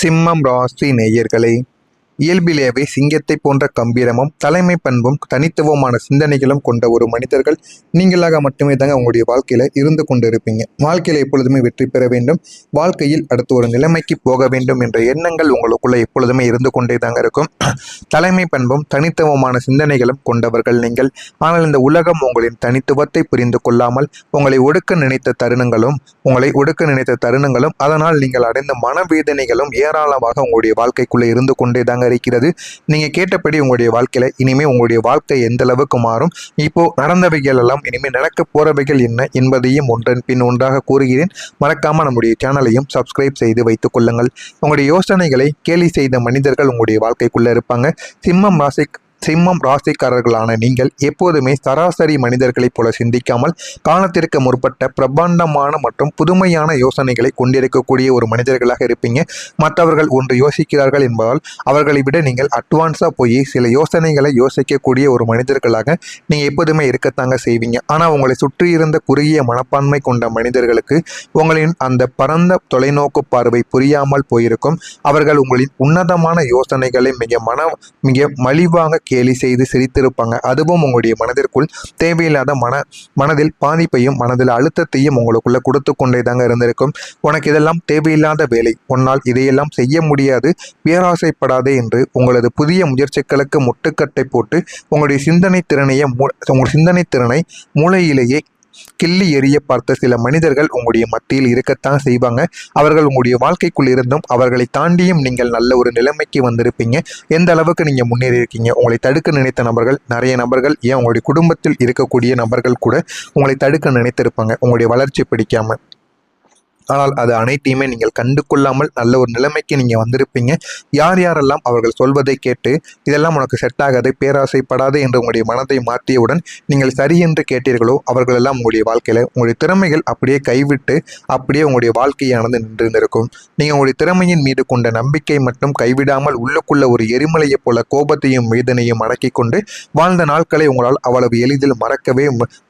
சிம்மம் ராசி நேயர்களே, இயல்பிலேயே சிங்கத்தை போன்ற கம்பீரமும் தலைமை பண்பும் தனித்துவமான சிந்தனைகளும் கொண்ட ஒரு மனிதர்கள் நீங்களாக மட்டுமே தாங்க உங்களுடைய வாழ்க்கையில இருந்து கொண்டு இருப்பீங்க. வாழ்க்கையில எப்பொழுதுமே வெற்றி பெற வேண்டும், வாழ்க்கையில் அடுத்த ஒரு நிலைமைக்கு போக வேண்டும் என்ற எண்ணங்கள் உங்களுக்குள்ள எப்பொழுதுமே இருந்து கொண்டே தாங்க இருக்கும். தலைமை பண்பும் தனித்துவமான சிந்தனைகளும் கொண்டவர்கள் நீங்கள். ஆனால் இந்த உலகம் உங்களின் தனித்துவத்தை புரிந்து கொள்ளாமல் உங்களை ஒடுக்க நினைத்த தருணங்களும் அதனால் நீங்கள் அடைந்த மனவேதனைகளும் ஏராளமாக உங்களுடைய வாழ்க்கைக்குள்ளே இருந்து கொண்டே தாங்க இருக்கிறது. நீங்க கேட்டபடி உங்களுடைய வாழ்க்கையில இனிமே உங்களுடைய வாழ்க்கை எந்த அளவுக்கு மாறும், இப்போ நடந்தவைகள் எல்லாம் இனிமே நடக்க போறவைகள் என்ன என்பதையும் ஒன்றன் பின் ஒன்றாக கூறுகிறேன். மறக்காம நம்முடைய சேனலையும் சப்ஸ்கிரைப் செய்து வைத்துக் கொள்ளுங்கள். உங்களுடைய யோசனைகளை கேலி செய்த மனிதர்கள் உங்களுடைய வாழ்க்கைக்குள்ள இருப்பாங்க. சிம்மம் ராசிக்காரர்களான நீங்கள் எப்போதுமே சராசரி மனிதர்களைப் போல சிந்திக்காமல் காலத்திற்கு முற்பட்ட பிரபாண்டமான மற்றும் புதுமையான யோசனைகளை கொண்டிருக்கக்கூடிய ஒரு மனிதர்களாக இருப்பீங்க. மற்றவர்கள் ஒன்று யோசிக்கிறார்கள் என்பதால் அவர்களை விட நீங்கள் அட்வான்ஸாக போய் சில யோசனைகளை யோசிக்கக்கூடிய ஒரு மனிதர்களாக நீங்கள் எப்போதுமே இருக்கத்தாங்க செய்வீங்க. ஆனால் உங்களை சுற்றி இருந்த குறுகிய மனப்பான்மை கொண்ட மனிதர்களுக்கு உங்களின் அந்த பரந்த தொலைநோக்கு பார்வை புரியாமல் போயிருக்கும். அவர்கள் உங்களின் உன்னதமான யோசனைகளை மிக மலிவாக கேலி செய்து சிரித்திருப்பாங்க. அதுவும் உங்களுடைய மனதிற்குள் தேவையில்லாத மனதில் பாதிப்பையும் மனதில் அழுத்தத்தையும் உங்களுக்குள்ள கொடுத்து கொண்டே தாங்க இருந்திருக்கும். உனக்கு இதெல்லாம் தேவையில்லாத வேலை, உன்னால் இதையெல்லாம் செய்ய முடியாது, பேராசைப்படாதே என்று உங்களது புதிய முயற்சிகளுக்கு முட்டுக்கட்டை போட்டு உங்களுடைய சிந்தனை திறனை மூளையிலேயே கிள்ளி எறிய பார்த்த சில மனிதர்கள் உங்களுடைய மத்தியில் இருக்கத்தான் செய்வாங்க. அவர்கள் உங்களுடைய வாழ்க்கைக்குள் இருந்தும் அவர்களை தாண்டியும் நீங்கள் நல்ல ஒரு நிலைமைக்கு வந்திருப்பீங்க. எந்த அளவுக்கு நீங்க முன்னேறி இருக்கீங்க, உங்களை தடுக்க நினைத்த நபர்கள், நிறைய நபர்கள், ஏன் உங்களுடைய குடும்பத்தில் இருக்கக்கூடிய நபர்கள் கூட உங்களை தடுக்க நினைத்திருப்பாங்க உங்களுடைய வளர்ச்சி பிடிக்காம. ஆனால் அது அனைத்தையுமே நீங்கள் கண்டு கொள்ளாமல் நல்ல ஒரு நிலைமைக்கு நீங்கள் வந்திருப்பீங்க. யார் யாரெல்லாம் அவர்கள் சொல்வதை கேட்டு இதெல்லாம் உனக்கு செட் ஆகாது, பேராசைப்படாது என்று உங்களுடைய மனதை மாற்றியவுடன் நீங்கள் சரி என்று கேட்டீர்களோ அவர்களெல்லாம் உங்களுடைய வாழ்க்கையில் உங்களுடைய திறமைகள் அப்படியே கைவிட்டு அப்படியே உங்களுடைய வாழ்க்கையானது நின்றிருந்திருக்கும். நீங்கள் உங்களுடைய திறமையின் மீது கொண்ட நம்பிக்கை மட்டும் கைவிடாமல் உள்ளுக்குள்ள ஒரு எரிமலையைப் போல கோபத்தையும் வேதனையும் அடக்கி கொண்டு வாழ்ந்த நாட்களை உங்களால் அவ்வளவு எளிதில்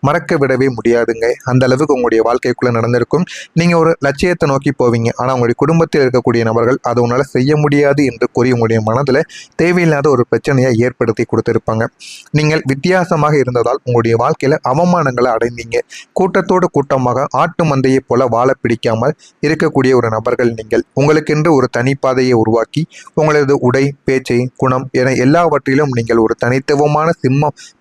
மறக்க விடவே முடியாதுங்க. அந்த அளவுக்கு உங்களுடைய வாழ்க்கைக்குள்ள நடந்திருக்கும். நீங்கள் ஒரு லட்சியத்தை நோக்கி போவீங்க. ஆனால் உங்களுடைய குடும்பத்தில் இருக்கக்கூடிய நபர்கள் அதை உன்னால் செய்ய முடியாது என்று கூறி உங்களுடைய மனதில் தேவையில்லாத ஒரு பிரச்சனையை ஏற்படுத்தி கொடுத்திருப்பாங்க. நீங்கள் வித்தியாசமாக இருந்ததால் உங்களுடைய வாழ்க்கையில் அவமானங்களை அடைந்தீங்க. கூட்டத்தோடு கூட்டமாக ஆட்டு மந்தையை போல வாழ பிடிக்காமல் இருக்கக்கூடிய ஒரு நபர்கள் நீங்கள். உங்களுக்கென்று ஒரு தனிப்பாதையை உருவாக்கி உங்களது உடை, பேச்சை, குணம் என எல்லாவற்றிலும் நீங்கள் ஒரு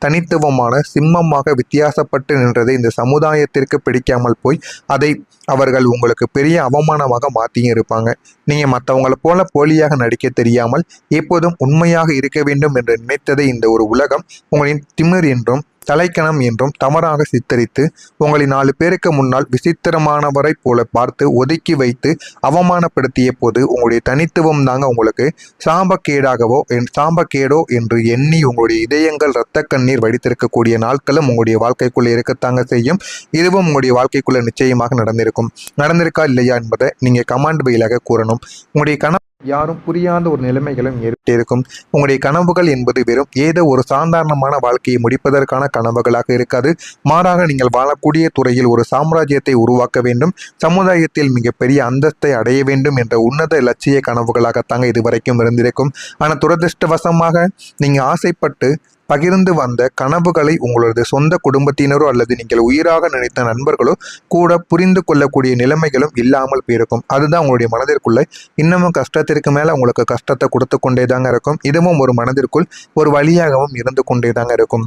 தனித்துவமான சிம்மமாக வித்தியாசப்பட்டு நின்றதை இந்த சமுதாயத்திற்கு பிடிக்காமல் போய் அதை அவர்கள் உங்களுக்கு பெரிய அவமானமாக மாற்றியும் இருப்பாங்க. நீங்கள் மற்றவங்களை போல போலியாக நடிக்க தெரியாமல் எப்போதும் உண்மையாக இருக்க வேண்டும் என்று நினைத்ததை இந்த ஒரு உலகம் உங்களின் திமிர் என்றும் தலைக்கணம் என்றும் தவறாக சித்தரித்து உங்களை 4 பேருக்கு முன்னால் விசித்திரமானவரை போல பார்த்து ஒதுக்கி வைத்து அவமானப்படுத்திய போது உங்களுடைய தனித்துவம் தாங்க உங்களுக்கு சாம்பக்கேடோ என்று எண்ணி உங்களுடைய இதயங்கள் இரத்த கண்ணீர் வடித்திருக்கக்கூடிய நாட்களும் உங்களுடைய வாழ்க்கைக்குள்ளே இருக்கத்தாங்க செய்யும். இதுவும் உங்களுடைய வாழ்க்கைக்குள்ள நிச்சயமாக நடந்திருக்கா இல்லையா என்பதை நீங்க கமெண்ட் வழியாக கூறணும். உங்களுடைய யாரும் புரியாத ஒரு நிலைமைகளும் ஏற்பட்டிருக்கும். உங்களுடைய கனவுகள் என்பது வெறும் ஏதோ ஒரு சாதாரணமான வாழ்க்கையை முடிப்பதற்கான கனவுகளாக இருக்காது. மாறாக நீங்கள் வாழக்கூடிய துறையில் ஒரு சாம்ராஜ்யத்தை உருவாக்க வேண்டும், சமுதாயத்தில் மிகப்பெரிய அந்தஸ்தை அடைய வேண்டும் என்ற உன்னத இலட்சிய கனவுகளாகத்தாங்க இதுவரைக்கும் இருந்திருக்கும். ஆனால் துரதிருஷ்டவசமாக நீங்க ஆசைப்பட்டு பகிர்ந்து வந்த கனவுகளை உங்களது சொந்த குடும்பத்தினரோ அல்லது நீங்கள் உயிராக நினைத்த நண்பர்களோ கூட புரிந்து கொள்ளக்கூடிய நிலைமைகளும் இல்லாமல் போயிருக்கும். அதுதான் உங்களுடைய மனதிற்குள்ள இன்னமும் கஷ்டத்திற்கு மேல உங்களுக்கு கஷ்டத்தை கொடுத்து கொண்டே தாங்க இருக்கும். இதுவும் ஒரு மனதிற்குள் ஒரு வழியாகவும் இருந்து கொண்டே தாங்க இருக்கும்.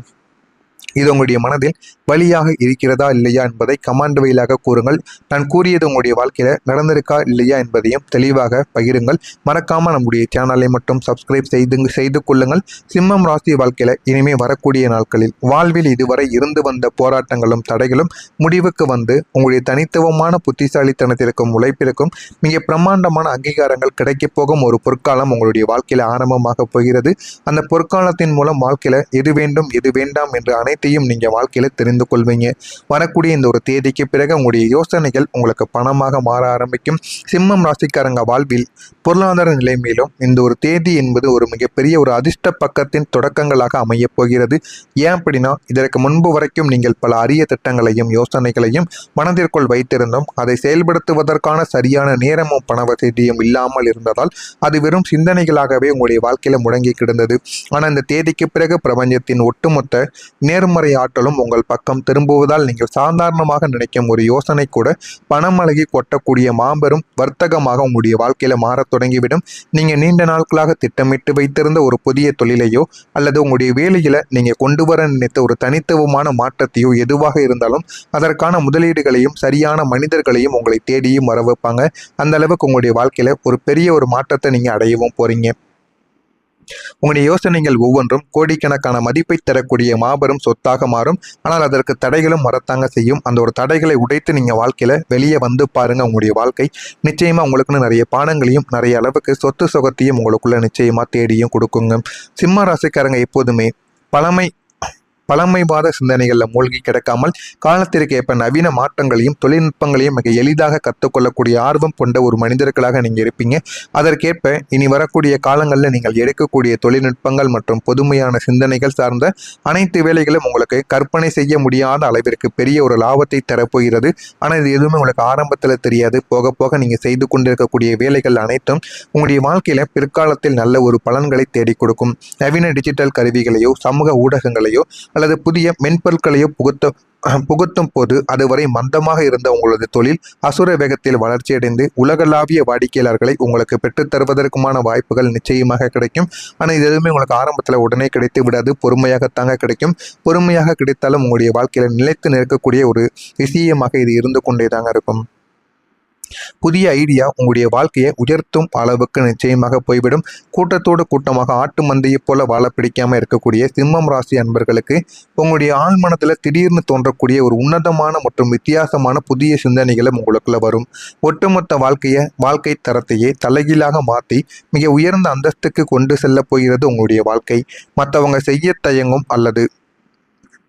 இது உங்களுடைய மனதில் வழியாக இருக்கிறதா இல்லையா என்பதை கமெண்ட் வழியாக கூறுங்கள். நான் கூறியது உங்களுடைய வாழ்க்கையில நடந்திருக்கா இல்லையா என்பதையும் தெளிவாக பகிருங்கள். மறக்காம நம்முடைய சேனலை மட்டும் சப்ஸ்கிரைப் செய்து கொள்ளுங்கள். சிம்மம் ராசி வாழ்க்கையில இனிமே வரக்கூடிய நாட்களில் வாழ்வில் இதுவரை இருந்து வந்த போராட்டங்களும் தடைகளும் முடிவுக்கு வந்து உங்களுடைய தனித்துவமான புத்திசாலித்தனத்திற்கும் உழைப்பிற்கும் மிக பிரம்மாண்டமான அங்கீகாரங்கள் கிடைக்கப் போகும் ஒரு பொற்காலம் உங்களுடைய வாழ்க்கையில ஆரம்பமாக போகிறது. அந்த பொற்காலத்தின் மூலம் வாழ்க்கையில எது வேண்டும் எது வேண்டாம் என்று அனைத்து அனைத்தையும் நீங்கள் வாழ்க்கையில் தெரிந்து கொள்வீங்க. வரக்கூடிய இந்த ஒரு தேதிக்கு பிறகு உங்களுடைய யோசனைகள் உங்களுக்கு பணமாக மாற ஆரம்பிக்கும். சிம்மம் ராசிக்காரங்க வாழ்வில் பொருளாதார நிலைமையிலும் இந்த ஒரு தேதி என்பது ஒரு மிகப்பெரிய ஒரு அதிர்ஷ்ட பக்கத்தின் தொடக்கங்களாக அமையப் போகிறது. ஏன் அப்படின்னா, இதற்கு முன்பு வரைக்கும் நீங்கள் பல அரிய திட்டங்களையும் யோசனைகளையும் மனதிற்குள் வைத்திருந்தும் அதை செயல்படுத்துவதற்கான சரியான நேரமும் பண வசதியும் இல்லாமல் இருந்ததால் அது வெறும் சிந்தனைகளாகவே உங்களுடைய வாழ்க்கையில முடங்கி கிடந்தது. ஆனால் இந்த தேதிக்கு பிறகு பிரபஞ்சத்தின் ஒட்டுமொத்த நேர்மறை ஆற்றலும் உங்கள் பக்கம் திரும்புவதால் நீங்கள் சாதாரணமாக நினைக்கும் ஒரு யோசனை கூட பணமழகி கொட்டக்கூடிய மாபெரும் வர்த்தகமாக உங்களுடைய வாழ்க்கையில மாறத் தொடங்கிவிடும். நீங்க நீண்ட நாட்களாக திட்டமிட்டு வைத்திருந்த ஒரு புதிய தொழிலையோ அல்லது உங்களுடைய வேலையில நீங்க கொண்டு வர நினைத்த ஒரு தனித்துவமான மாற்றத்தையோ எதுவாக இருந்தாலும் அதற்கான முதலீடுகளையும் சரியான மனிதர்களையும் உங்களை தேடியும் வர வைப்பாங்க. அந்த அளவுக்கு உங்களுடைய வாழ்க்கையில ஒரு பெரிய ஒரு மாற்றத்தை நீங்க அடையவும் போறீங்க. உங்களுடைய யோசனைகள் ஒவ்வொன்றும் கோடிக்கணக்கான மதிப்பை தரக்கூடிய மாபெரும் சொத்தாக மாறும். ஆனால் அதற்கு தடைகளும் வரத்தாங்க செய்யும். அந்த ஒரு தடைகளை உடைத்து நீங்க வாழ்க்கையில வெளியே வந்து பாருங்க. உங்களுடைய வாழ்க்கை நிச்சயமா உங்களுக்குன்னு நிறைய பாடங்களையும் நிறைய அளவுக்கு சொத்து சுகத்தையும் உங்களுக்குள்ள நிச்சயமா தேடியும் கொடுக்குங்க. சிம்ம ராசிக்காரங்க எப்போதுமே பழமைவாத சிந்தனைகளில் மூழ்கி கிடக்காமல் காலத்திற்கு ஏற்ப நவீன மாற்றங்களையும் தொழில்நுட்பங்களையும் மிக எளிதாக கற்றுக்கொள்ளக்கூடிய ஆர்வம் கொண்ட ஒரு மனிதர்களாக நீங்கள் இருப்பீங்க. அதற்கேற்ப இனி வரக்கூடிய காலங்களில் நீங்கள் எடுக்கக்கூடிய தொழில்நுட்பங்கள் மற்றும் பொதுமையான சிந்தனைகள் சார்ந்த அனைத்து வேலைகளும் உங்களுக்கு கற்பனை செய்ய முடியாத அளவிற்கு பெரிய ஒரு லாபத்தை தரப்போகிறது. ஆனால் இது எதுவுமே உங்களுக்கு ஆரம்பத்தில் தெரியாது. போக போக நீங்கள் செய்து கொண்டிருக்கக்கூடிய வேலைகள் அனைத்தும் உங்களுடைய வாழ்க்கையில் பிற்காலத்தில் நல்ல ஒரு பலன்களை தேடி கொடுக்கும். நவீன டிஜிட்டல் கருவிகளையோ சமூக ஊடகங்களையோ அல்லது புதிய மென்பொருட்களையோ புகுத்தும் போது அதுவரை மந்தமாக இருந்த உங்களது தொழில் அசுர வேகத்தில் வளர்ச்சியடைந்து உலகளாவிய வாடிக்கையாளர்களை உங்களுக்கு பெற்றுத் தருவதற்குமான வாய்ப்புகள் நிச்சயமாக கிடைக்கும். ஆனால் இது எதுவுமே உங்களுக்கு ஆரம்பத்தில் உடனே கிடைத்து விடாது. பொறுமையாகத்தாங்க கிடைக்கும். பொறுமையாக கிடைத்தாலும் உங்களுடைய வாழ்க்கையில் நிலைத்து நிற்கக்கூடிய ஒரு விஷயமாக இது இருந்து கொண்டே தாங்க இருக்கும். புதிய ஐடியா உங்களுடைய வாழ்க்கையை உயர்த்தும் அளவுக்கு நிச்சயமாக போய்விடும். கூட்டத்தோடு கூட்டமாக ஆட்டு மந்தையை போல வாழ பிடிக்காம இருக்கக்கூடிய சிம்மம் ராசி அன்பர்களுக்கு உங்களுடைய ஆழ்மனத்தில் திடீர்னு தோன்றக்கூடிய ஒரு உன்னதமான மற்றும் வித்தியாசமான புதிய சிந்தனைகளும் உங்களுக்குள்ள வரும். ஒட்டுமொத்த வாழ்க்கை தரத்தையே தலைகீழாக மாற்றி மிக உயர்ந்த அந்தஸ்துக்கு கொண்டு செல்ல போகிறது உங்களுடைய வாழ்க்கை. மற்றவங்க செய்ய தயங்கும் அல்லது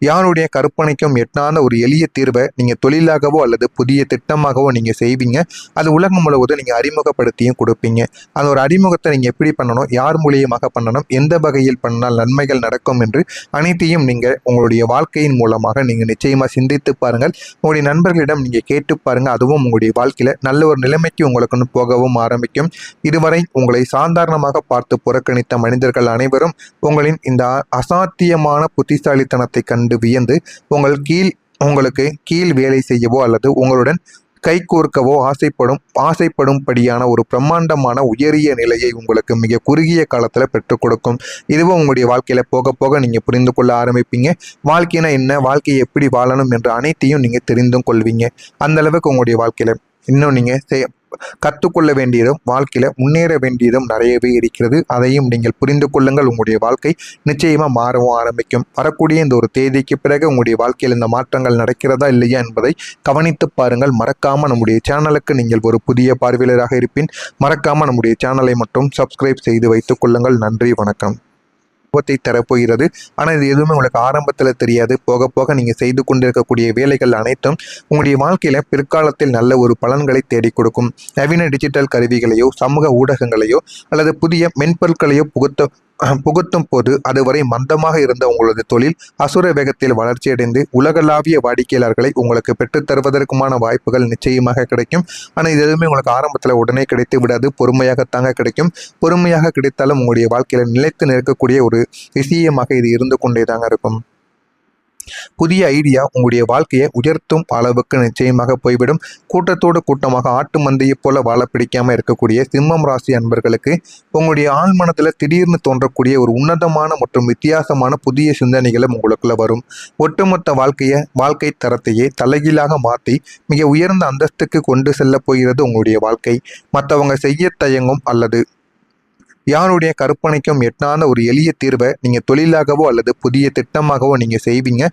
யாருடைய கற்பனைக்கும் எட்டாத ஒரு எளிய தீர்வை நீங்கள் தொழிலாகவோ அல்லது புதிய திட்டமாகவோ நீங்கள் செய்வீங்க. அது உலகம் முழுவதும் நீங்கள் அறிமுகப்படுத்தியும் கொடுப்பீங்க. அந்த ஒரு அறிமுகத்தை நீங்கள் எப்படி பண்ணணும், யார் மூலியமாக பண்ணணும், எந்த வகையில் பண்ணால் நன்மைகள் நடக்கும் என்று அனைத்தையும் நீங்கள் உங்களுடைய வாழ்க்கையின் மூலமாக நீங்கள் நிச்சயமாக சிந்தித்து பாருங்கள். உங்களுடைய நண்பர்களிடம் நீங்கள் கேட்டு பாருங்கள். அதுவும் உங்களுடைய வாழ்க்கையில் நல்ல ஒரு நிலைமைக்கு உங்களுக்குன்னு போகவும் ஆரம்பிக்கும். இதுவரை உங்களை சாதாரணமாக பார்த்து புறக்கணித்த மனிதர்கள் அனைவரும் உங்களின் இந்த அசாத்தியமான புத்திசாலித்தனத்தை கண்டு வியந்து உங்களுக்கு கீழ் வேலை செய்யவோ அல்லது உங்களுடன் கைகோர்க்கவோ ஆசைப்படும்படியான ஒரு பிரம்மாண்டமான உயரிய நிலையை உங்களுக்கு மிக குறுகிய காலத்தில் பெற்றுக் கொடுக்கும். இதுவும் உங்களுடைய வாழ்க்கையில போக போக நீங்க புரிந்து கொள்ள ஆரம்பிப்பீங்க. வாழ்க்கைனா என்ன, வாழ்க்கையை எப்படி வாழணும் என்ற அனைத்தையும் நீங்க தெரிந்தும் கொள்வீங்க. அந்த அளவுக்கு உங்களுடைய வாழ்க்கையில இன்னும் நீங்க கற்றுக்கொள்ள வேண்டியதும் வாழ்க்கையில முன்னேற வேண்டியதும் நிறையவே இருக்கிறது. அதையும் நீங்கள் புரிந்து கொள்ளுங்கள். உங்களுடைய வாழ்க்கை நிச்சயமா மாறவும் ஆரம்பிக்கும். வரக்கூடிய இந்த ஒரு தேதிக்கு பிறகு உங்களுடைய வாழ்க்கையில் இந்த மாற்றங்கள் நடக்கிறதா இல்லையா என்பதை கவனித்து பாருங்கள். மறக்காம நம்முடைய சேனலுக்கு நீங்கள் ஒரு புதிய பார்வையாளராக இருப்பின் மறக்காம நம்முடைய சேனலை மட்டும் சப்ஸ்கிரைப் செய்து வைத்துக் கொள்ளுங்கள். நன்றி, வணக்கம். தரப்போகிறது. ஆனால் இது எதுவுமே உங்களுக்கு ஆரம்பத்தில் தெரியாது. போக போக நீங்கள் செய்து கொண்டிருக்கக்கூடிய வேலைகள் அனைத்தும் உங்களுடைய வாழ்க்கையில பிற்காலத்தில் நல்ல ஒரு பலன்களை தேடி கொடுக்கும். நவீன டிஜிட்டல் கருவிகளையோ சமூக ஊடகங்களையோ அல்லது புதிய மென்பொருட்களையோ புகுத்தும் போது அதுவரை மந்தமாக இருந்த உங்களது தொழில் அசுர வேகத்தில் வளர்ச்சியடைந்து உலகளாவிய வாடிக்கையாளர்களை உங்களுக்கு பெற்றுத் தருவதற்குமான வாய்ப்புகள் நிச்சயமாக கிடைக்கும். ஆனால் இது எதுவுமே உங்களுக்கு ஆரம்பத்தில் உடனே கிடைத்து விடாது. பொறுமையாகத்தாங்க கிடைக்கும். பொறுமையாக கிடைத்தாலும் உங்களுடைய வாழ்க்கையில நிலைத்து நிற்கக்கூடிய ஒரு விஷயமாக இது இருந்து கொண்டே தாங்க இருக்கும். புதிய ஐடியா உங்களுடைய வாழ்க்கையை உயர்த்தும் அளவுக்கு நிச்சயமாக போய்விடும். கூட்டத்தோடு கூட்டமாக ஆட்டு மந்தையை போல வாழ பிடிக்காம இருக்கக்கூடிய சிம்மம் ராசி அன்பர்களுக்கு உங்களுடைய ஆழ்மனத்தில் திடீர்னு தோன்றக்கூடிய ஒரு உன்னதமான மற்றும் வித்தியாசமான புதிய சிந்தனைகளும் உங்களுக்குள்ள வரும். ஒட்டுமொத்த வாழ்க்கை தரத்தையே தலைகீழாக மாற்றி மிக உயர்ந்த அந்தஸ்துக்கு கொண்டு செல்ல போகிறது உங்களுடைய வாழ்க்கை. மற்றவங்க செய்ய தயங்கும் அல்லது யாருடைய கற்பனைக்கும் எட்டாத ஒரு எளிய தீர்வை நீங்கள் தொழிலாகவோ அல்லது புதிய திட்டமாகவோ நீங்கள் செய்வீங்க.